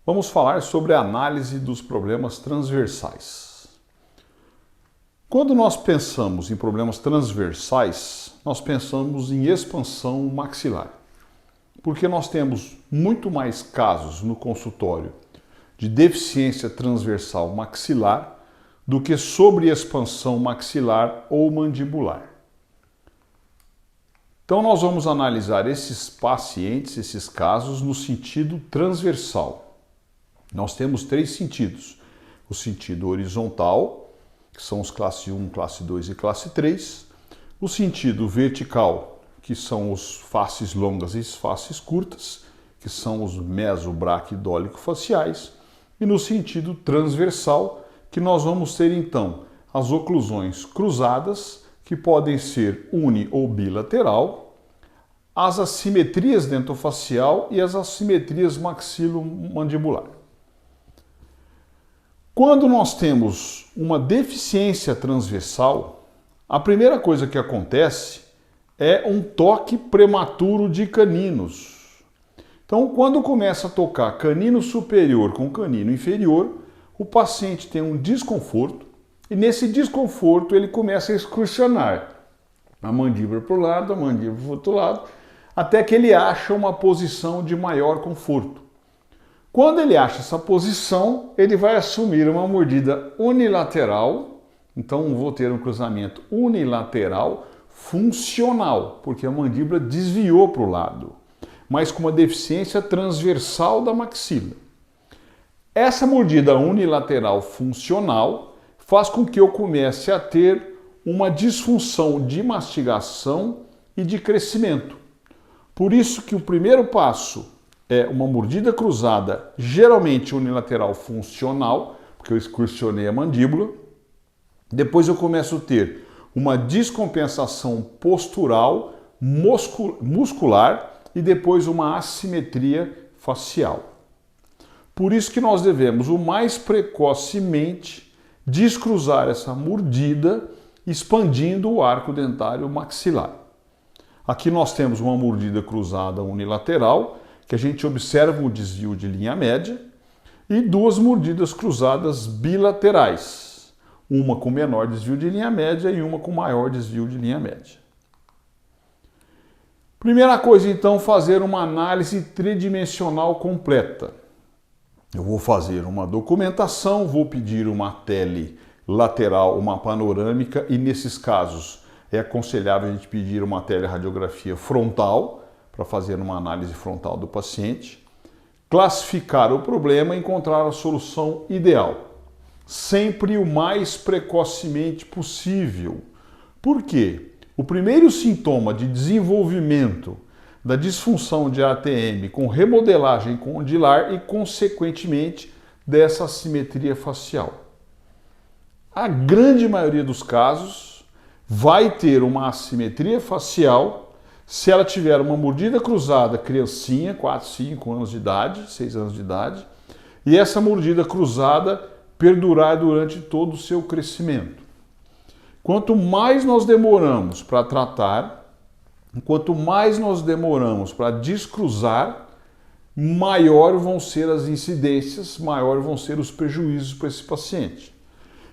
Vamos falar sobre a análise dos problemas transversais. Quando nós pensamos em problemas transversais, nós pensamos em expansão maxilar, porque nós temos muito mais casos no consultório de deficiência transversal maxilar do que sobre expansão maxilar ou mandibular. Então nós vamos analisar esses pacientes, esses casos, no sentido transversal. Nós temos três sentidos: o sentido horizontal, que são os classe 1, classe 2 e classe 3, o sentido vertical, que são os faces longas e faces curtas, que são os mesobraquidólico-faciais, e no sentido transversal, que nós vamos ter então as oclusões cruzadas, que podem ser uni ou bilateral, as assimetrias dentofacial e as assimetrias maxilomandibular. Quando nós temos uma deficiência transversal, a primeira coisa que acontece é um toque prematuro de caninos. Então, quando começa a tocar canino superior com canino inferior, o paciente tem um desconforto e nesse desconforto ele começa a excursionar a mandíbula para o lado, a mandíbula para o outro lado, até que ele acha uma posição de maior conforto. Quando ele acha essa posição, ele vai assumir uma mordida unilateral. Então vou ter um cruzamento unilateral funcional, porque a mandíbula desviou para o lado, mas com uma deficiência transversal da maxila. Essa mordida unilateral funcional faz com que eu comece a ter uma disfunção de mastigação e de crescimento. Por isso que o primeiro passo é uma mordida cruzada, geralmente unilateral funcional, porque eu excursionei a mandíbula. Depois eu começo a ter uma descompensação postural, muscular e depois uma assimetria facial. Por isso que nós devemos, o mais precocemente, descruzar essa mordida, expandindo o arco dentário maxilar. Aqui nós temos uma mordida cruzada unilateral, que a gente observa o desvio de linha média, e duas mordidas cruzadas bilaterais, uma com menor desvio de linha média e uma com maior desvio de linha média. Primeira coisa, então, fazer uma análise tridimensional completa. Eu vou fazer uma documentação, vou pedir uma tele lateral, uma panorâmica, e nesses casos é aconselhável a gente pedir uma teleradiografia frontal, para fazer uma análise frontal do paciente, classificar o problema e encontrar a solução ideal, sempre o mais precocemente possível. Por quê? O primeiro sintoma de desenvolvimento da disfunção de ATM com remodelagem condilar e, consequentemente, dessa assimetria facial. A grande maioria dos casos vai ter uma assimetria facial se ela tiver uma mordida cruzada, criancinha, 4, 5 anos de idade, 6 anos de idade, e essa mordida cruzada perdurar durante todo o seu crescimento. Quanto mais nós demoramos para tratar, quanto mais nós demoramos para descruzar, maior vão ser as incidências, maior vão ser os prejuízos para esse paciente.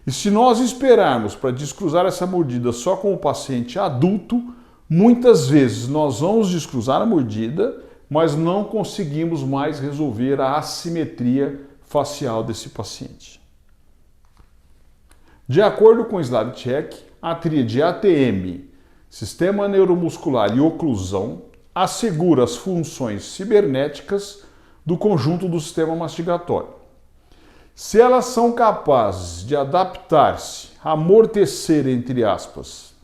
E se nós esperarmos para descruzar essa mordida só com o paciente adulto, muitas vezes nós vamos descruzar a mordida, mas não conseguimos mais resolver a assimetria facial desse paciente. De acordo com o Slavicek, a tríade ATM, sistema neuromuscular e oclusão assegura as funções cibernéticas do conjunto do sistema mastigatório. Se elas são capazes de adaptar-se, amortecer, entre aspas,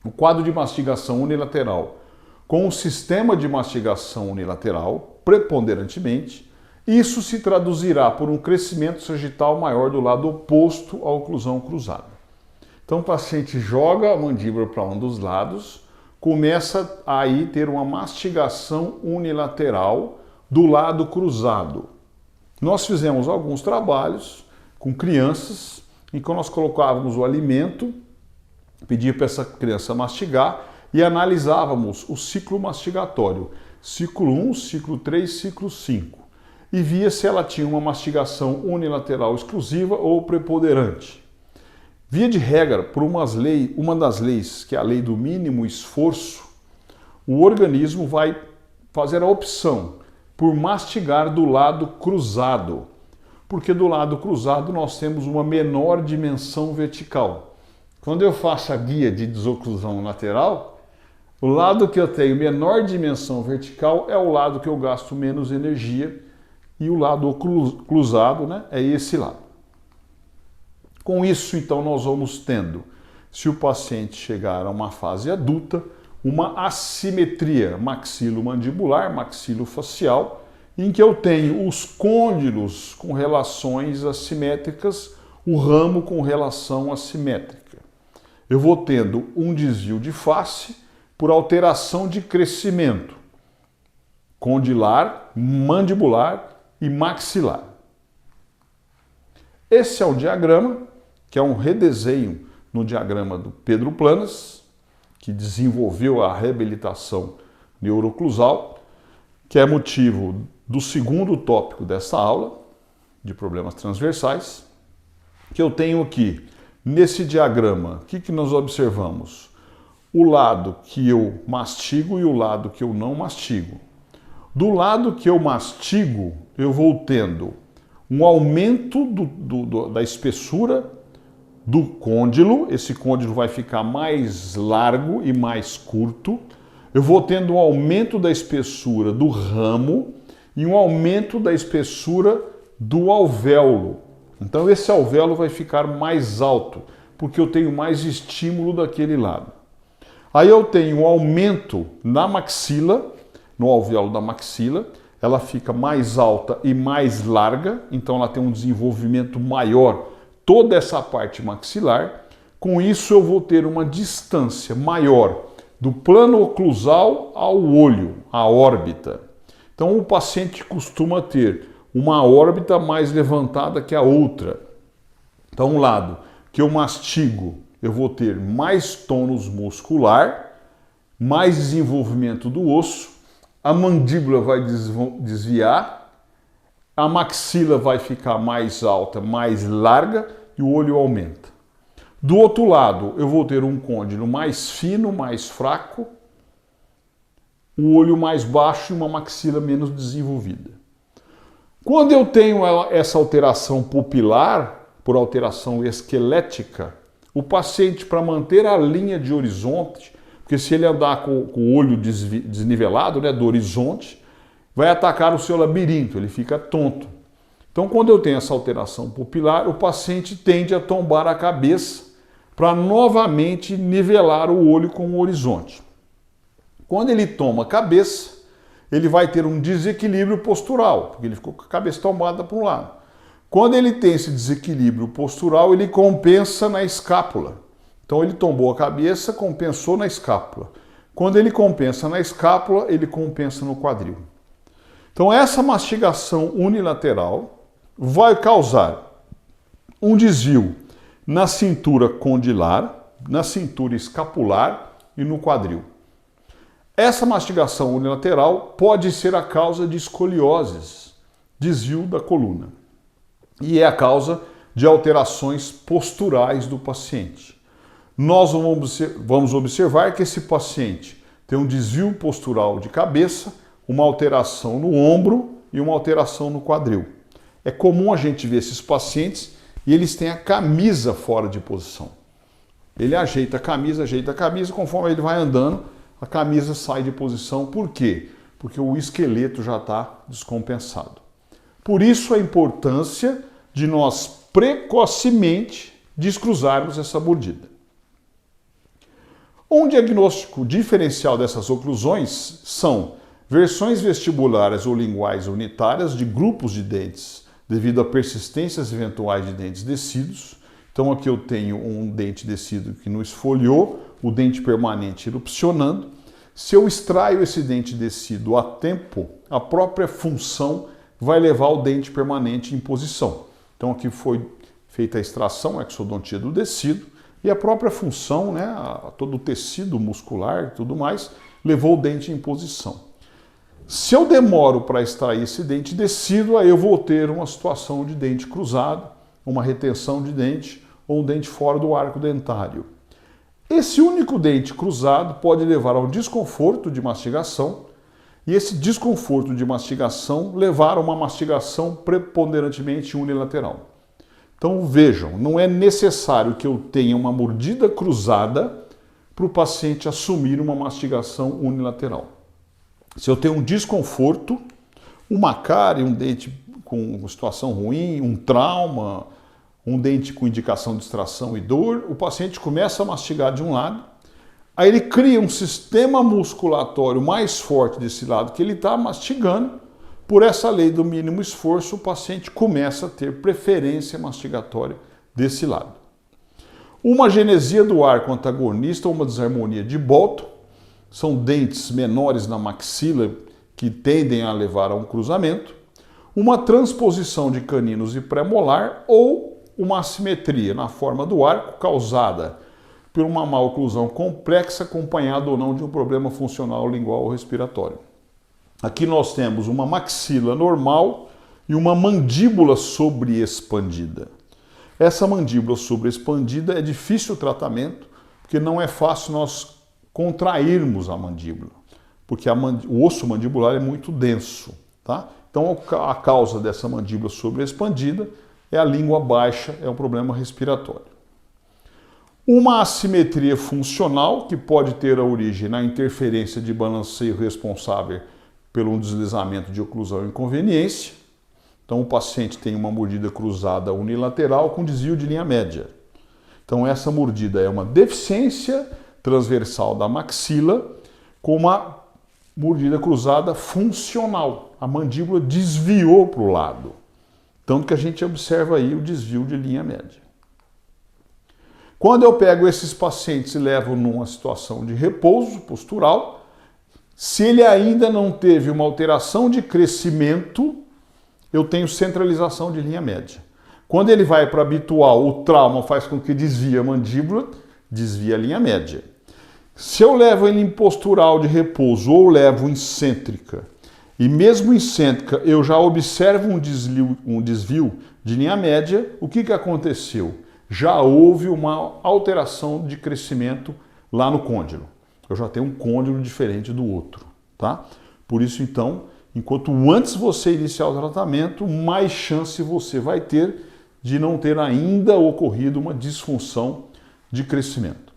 o quadro de mastigação unilateral com o sistema de mastigação unilateral, preponderantemente, isso se traduzirá por um crescimento sagital maior do lado oposto à oclusão cruzada. Então o paciente joga a mandíbula para um dos lados, começa a aí ter uma mastigação unilateral do lado cruzado. Nós fizemos alguns trabalhos com crianças em que nós colocávamos o alimento, pedia para essa criança mastigar e analisávamos o ciclo mastigatório, ciclo 1, ciclo 3, ciclo 5. e via se ela tinha uma mastigação unilateral exclusiva ou preponderante. Via de regra, por uma das leis, que é a lei do mínimo esforço, o organismo vai fazer a opção por mastigar do lado cruzado, porque do lado cruzado nós temos uma menor dimensão vertical. Quando eu faço a guia de desoclusão lateral, o lado que eu tenho menor dimensão vertical é o lado que eu gasto menos energia, e o lado cruzado, né, é esse lado. Com isso, então, nós vamos tendo, se o paciente chegar a uma fase adulta, uma assimetria maxilomandibular, maxilofacial, em que eu tenho os côndilos com relações assimétricas, o ramo com relação assimétrica. Eu vou tendo um desvio de face por alteração de crescimento condilar, mandibular e maxilar. Esse é o diagrama, que é um redesenho no diagrama do Pedro Planas, que desenvolveu a reabilitação neuroclusal, que é motivo do segundo tópico dessa aula, de problemas transversais, que eu tenho aqui, nesse diagrama, o que nós observamos? O lado que eu mastigo e o lado que eu não mastigo. Do lado que eu mastigo, eu vou tendo um aumento da espessura do côndilo, esse côndilo vai ficar mais largo e mais curto. Eu vou tendo um aumento da espessura do ramo e um aumento da espessura do alvéolo. Então esse alvéolo vai ficar mais alto, porque eu tenho mais estímulo daquele lado. Aí eu tenho um aumento na maxila, no alvéolo da maxila, ela fica mais alta e mais larga, então ela tem um desenvolvimento maior, toda essa parte maxilar. Com isso eu vou ter uma distância maior do plano oclusal ao olho, a órbita. Então o paciente costuma ter uma órbita mais levantada que a outra. Então um lado que eu mastigo, eu vou ter mais tônus muscular, mais desenvolvimento do osso, a mandíbula vai desviar, a maxila vai ficar mais alta, mais larga e o olho aumenta. Do outro lado, eu vou ter um côndilo mais fino, mais fraco, o olho mais baixo e uma maxila menos desenvolvida. Quando eu tenho essa alteração pupilar, por alteração esquelética, o paciente, para manter a linha de horizonte, porque se ele andar com o olho desnivelado, né, do horizonte, vai atacar o seu labirinto, ele fica tonto. Então, quando eu tenho essa alteração pupilar, o paciente tende a tombar a cabeça para novamente nivelar o olho com o horizonte. Quando ele toma a cabeça, ele vai ter um desequilíbrio postural, porque ele ficou com a cabeça tombada para um lado. Quando ele tem esse desequilíbrio postural, ele compensa na escápula. Então ele tombou a cabeça, compensou na escápula. Quando ele compensa na escápula, ele compensa no quadril. Então essa mastigação unilateral vai causar um desvio na cintura condilar, na cintura escapular e no quadril. Essa mastigação unilateral pode ser a causa de escolioses, desvio da coluna, e é a causa de alterações posturais do paciente. Nós vamos observar que esse paciente tem um desvio postural de cabeça, uma alteração no ombro e uma alteração no quadril. É comum a gente ver esses pacientes e eles têm a camisa fora de posição. Ele ajeita a camisa, conforme ele vai andando, a camisa sai de posição. Por quê? Porque o esqueleto já está descompensado. Por isso a importância de nós precocemente descruzarmos essa mordida. Um diagnóstico diferencial dessas oclusões são versões vestibulares ou linguais unitárias de grupos de dentes, devido a persistências eventuais de dentes descidos. Então aqui eu tenho um dente descido que não esfoliou, o dente permanente erupcionando. Se eu extraio esse dente descido a tempo, a própria função vai levar o dente permanente em posição. Então aqui foi feita a extração, a exodontia do descido, e a própria função, né, todo o tecido muscular e tudo mais, levou o dente em posição. Se eu demoro para extrair esse dente descido, aí eu vou ter uma situação de dente cruzado, uma retenção de dente ou um dente fora do arco dentário. Esse único dente cruzado pode levar ao desconforto de mastigação e esse desconforto de mastigação levar a uma mastigação preponderantemente unilateral. Então vejam, não é necessário que eu tenha uma mordida cruzada para o paciente assumir uma mastigação unilateral. Se eu tenho um desconforto, uma cárie, um dente com situação ruim, um trauma, um dente com indicação de extração e dor, o paciente começa a mastigar de um lado, aí ele cria um sistema musculatório mais forte desse lado que ele está mastigando. Por essa lei do mínimo esforço, o paciente começa a ter preferência mastigatória desse lado. Uma genesia do arco antagonista ou uma desarmonia de Bolton são dentes menores na maxila que tendem a levar a um cruzamento, uma transposição de caninos e pré-molar ou uma assimetria na forma do arco causada por uma maloclusão complexa acompanhada ou não de um problema funcional lingual ou respiratório. Aqui nós temos uma maxila normal e uma mandíbula sobreexpandida. Essa mandíbula sobreexpandida é difícil o tratamento, porque não é fácil nós contrairmos a mandíbula, porque o osso mandibular é muito denso, tá? Então a causa dessa mandíbula sobreexpandida é a língua baixa, é um problema respiratório. Uma assimetria funcional, que pode ter a origem na interferência de balanceio responsável pelo deslizamento de oclusão e inconveniência. Então o paciente tem uma mordida cruzada unilateral com desvio de linha média. Então essa mordida é uma deficiência transversal da maxila com uma mordida cruzada funcional. A mandíbula desviou para o lado. Tanto que a gente observa aí o desvio de linha média. Quando eu pego esses pacientes e levo numa situação de repouso postural, se ele ainda não teve uma alteração de crescimento, eu tenho centralização de linha média. Quando ele vai para habitual, o trauma faz com que desvie a mandíbula, desvia a linha média. Se eu levo ele em postural de repouso ou levo em cêntrica, e mesmo em cêntrica eu já observo um desvio de linha média, o que aconteceu? Já houve uma alteração de crescimento lá no côndilo. Eu já tenho um côndilo diferente do outro, tá? Por isso, então, enquanto antes você iniciar o tratamento, mais chance você vai ter de não ter ainda ocorrido uma disfunção de crescimento.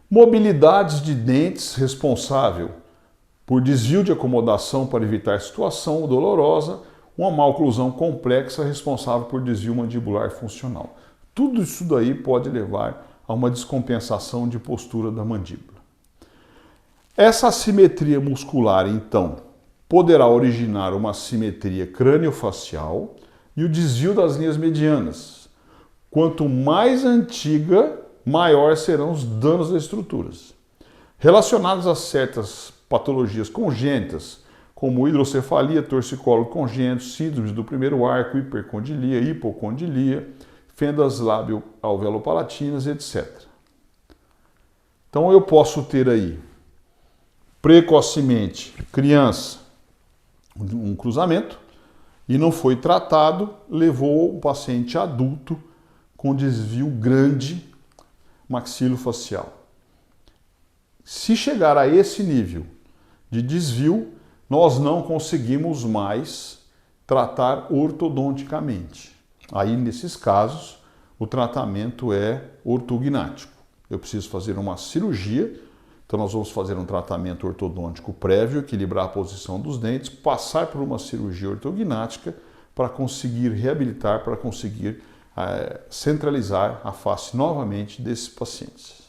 Mobilidades de dentes responsável por desvio de acomodação para evitar situação dolorosa, uma maloclusão complexa responsável por desvio mandibular funcional. Tudo isso daí pode levar a uma descompensação de postura da mandíbula. Essa assimetria muscular, então, poderá originar uma assimetria crâniofacial e o desvio das linhas medianas. Quanto mais antiga, maior serão os danos das estruturas. Relacionados a certas patologias congênitas, como hidrocefalia, torcicolo congênito, síndromes do primeiro arco, hipercondilia, hipocondilia, fendas lábio-alveolopalatinas, etc. Então eu posso ter aí, precocemente, criança, um cruzamento, e não foi tratado, levou o paciente adulto com desvio grande maxilofacial. Se chegar a esse nível de desvio, nós não conseguimos mais tratar ortodonticamente. Aí, nesses casos, o tratamento é ortognático. Eu preciso fazer uma cirurgia, então nós vamos fazer um tratamento ortodôntico prévio, equilibrar a posição dos dentes, passar por uma cirurgia ortognática para conseguir reabilitar, para conseguir centralizar a face novamente desses pacientes.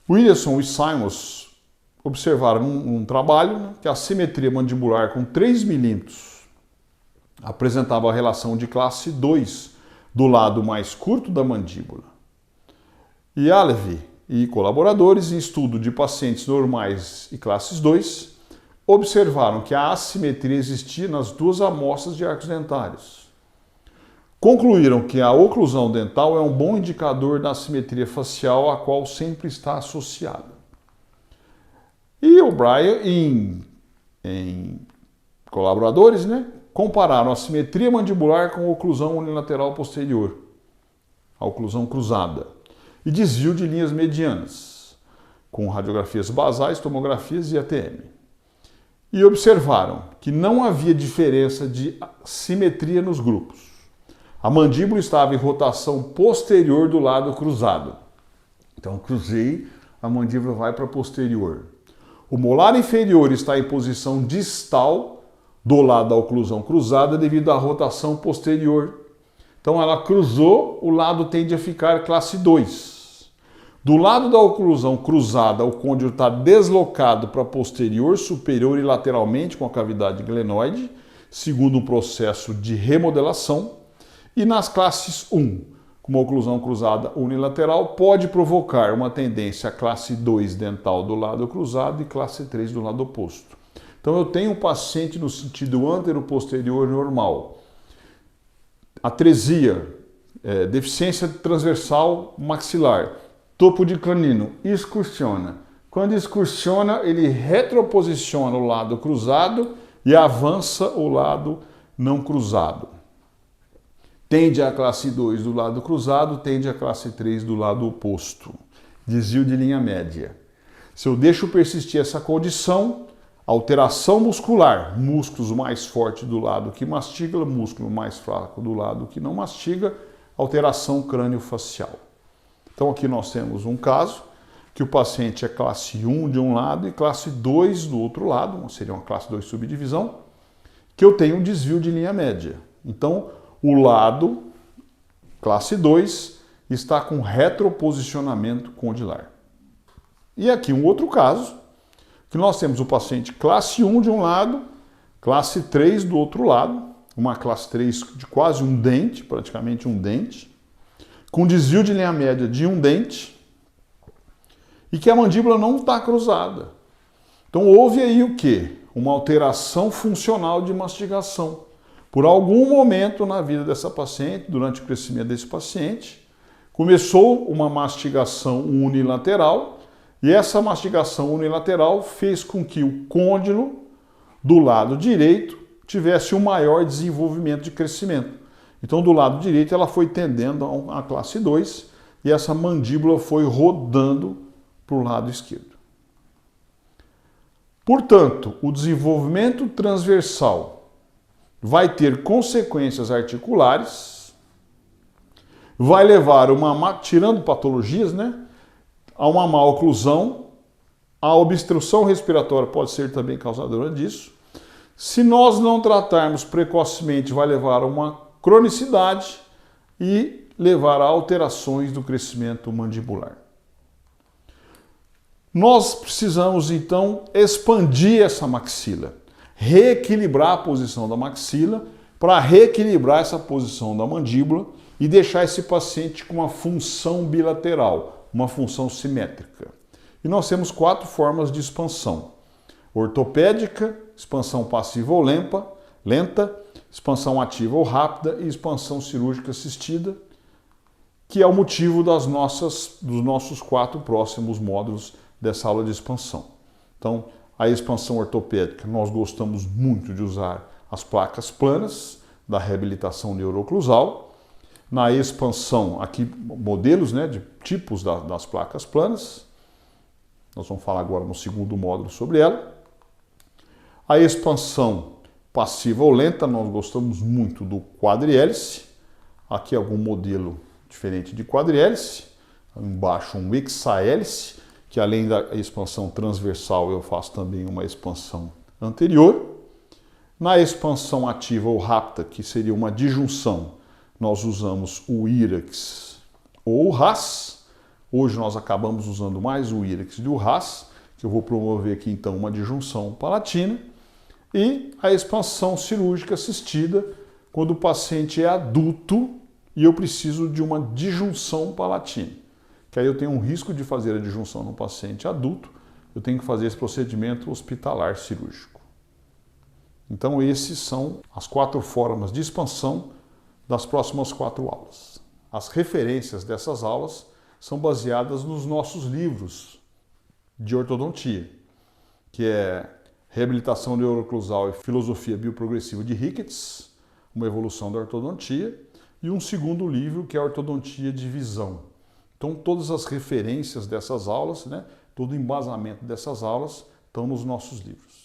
Williamson e Simons observaram um trabalho que a simetria mandibular com 3 milímetros apresentava a relação de classe 2 do lado mais curto da mandíbula. E Aleve e colaboradores, em estudo de pacientes normais e classes 2, observaram que a assimetria existia nas duas amostras de arcos dentários. Concluíram que a oclusão dental é um bom indicador da assimetria facial a qual sempre está associada. E O'Brien, em colaboradores, né, compararam a simetria mandibular com a oclusão unilateral posterior, a oclusão cruzada, e desvio de linhas medianas, com radiografias basais, tomografias e ATM. E observaram que não havia diferença de simetria nos grupos. A mandíbula estava em rotação posterior do lado cruzado. Então, cruzei, a mandíbula vai para posterior. O molar inferior está em posição distal do lado da oclusão cruzada devido à rotação posterior. Então, ela cruzou, o lado tende a ficar classe 2. Do lado da oclusão cruzada, o côndilo está deslocado para posterior, superior e lateralmente com a cavidade glenoide, segundo um processo de remodelação. E nas classes 1, com uma oclusão cruzada unilateral, pode provocar uma tendência a classe 2 dental do lado cruzado e classe 3 do lado oposto. Então eu tenho um paciente no sentido antero-posterior normal. Atresia, deficiência transversal maxilar, topo de canino, excursiona. Quando excursiona, ele retroposiciona o lado cruzado e avança o lado não cruzado. Tende a classe 2 do lado cruzado, tende a classe 3 do lado oposto. Desvio de linha média. Se eu deixo persistir essa condição, alteração muscular, músculos mais fortes do lado que mastiga, músculo mais fraco do lado que não mastiga, alteração crânio-facial. Então aqui nós temos um caso que o paciente é classe 1 de um lado e classe 2 do outro lado, seria uma classe 2 subdivisão, que eu tenho um desvio de linha média. Então, o lado, classe 2, está com retroposicionamento condilar. E aqui um outro caso, que nós temos o paciente classe 1 de um lado, classe 3 do outro lado, uma classe 3 de quase um dente, praticamente um dente, com desvio de linha média de um dente, e que a mandíbula não está cruzada. Então houve aí o quê? Uma alteração funcional de mastigação. Por algum momento na vida dessa paciente, durante o crescimento desse paciente, começou uma mastigação unilateral e essa mastigação unilateral fez com que o côndilo do lado direito tivesse um maior desenvolvimento de crescimento. Então, do lado direito, ela foi tendendo a classe 2 e essa mandíbula foi rodando para o lado esquerdo. Portanto, o desenvolvimento transversal vai ter consequências articulares, vai levar tirando patologias, né, a uma má oclusão, a obstrução respiratória pode ser também causadora disso. Se nós não tratarmos precocemente, vai levar a uma cronicidade e levar a alterações do crescimento mandibular. Nós precisamos, então, expandir essa maxila, reequilibrar a posição da maxila para reequilibrar essa posição da mandíbula e deixar esse paciente com uma função bilateral, uma função simétrica. E nós temos 4 formas de expansão: ortopédica, expansão passiva ou lenta, expansão ativa ou rápida e expansão cirúrgica assistida, que é o motivo dos nossos 4 próximos módulos dessa aula de expansão. Então, a expansão ortopédica, nós gostamos muito de usar as placas planas da reabilitação neuroclusal. Na expansão, aqui modelos, né, de tipos das placas planas. Nós vamos falar agora no segundo módulo sobre ela. A expansão passiva ou lenta, nós gostamos muito do quadrihélice. Aqui algum modelo diferente de quadrihélice. Embaixo um hexahélice, que além da expansão transversal eu faço também uma expansão anterior. Na expansão ativa ou rápida, que seria uma disjunção, nós usamos o IRAX ou o RAS. Hoje nós acabamos usando mais o IRAX do RAS, que eu vou promover aqui então uma disjunção palatina. E a expansão cirúrgica assistida, quando o paciente é adulto e eu preciso de uma disjunção palatina. Que aí eu tenho um risco de fazer a disjunção no paciente adulto, eu tenho que fazer esse procedimento hospitalar cirúrgico. Então essas são as 4 formas de expansão das próximas 4 aulas. As referências dessas aulas são baseadas nos nossos livros de ortodontia. que é Reabilitação Neurooclusal e Filosofia Bioprogressiva de Ricketts, uma evolução da ortodontia, e um segundo livro que é Ortodontia de Visão. Então todas as referências dessas aulas, né, todo o embasamento dessas aulas estão nos nossos livros.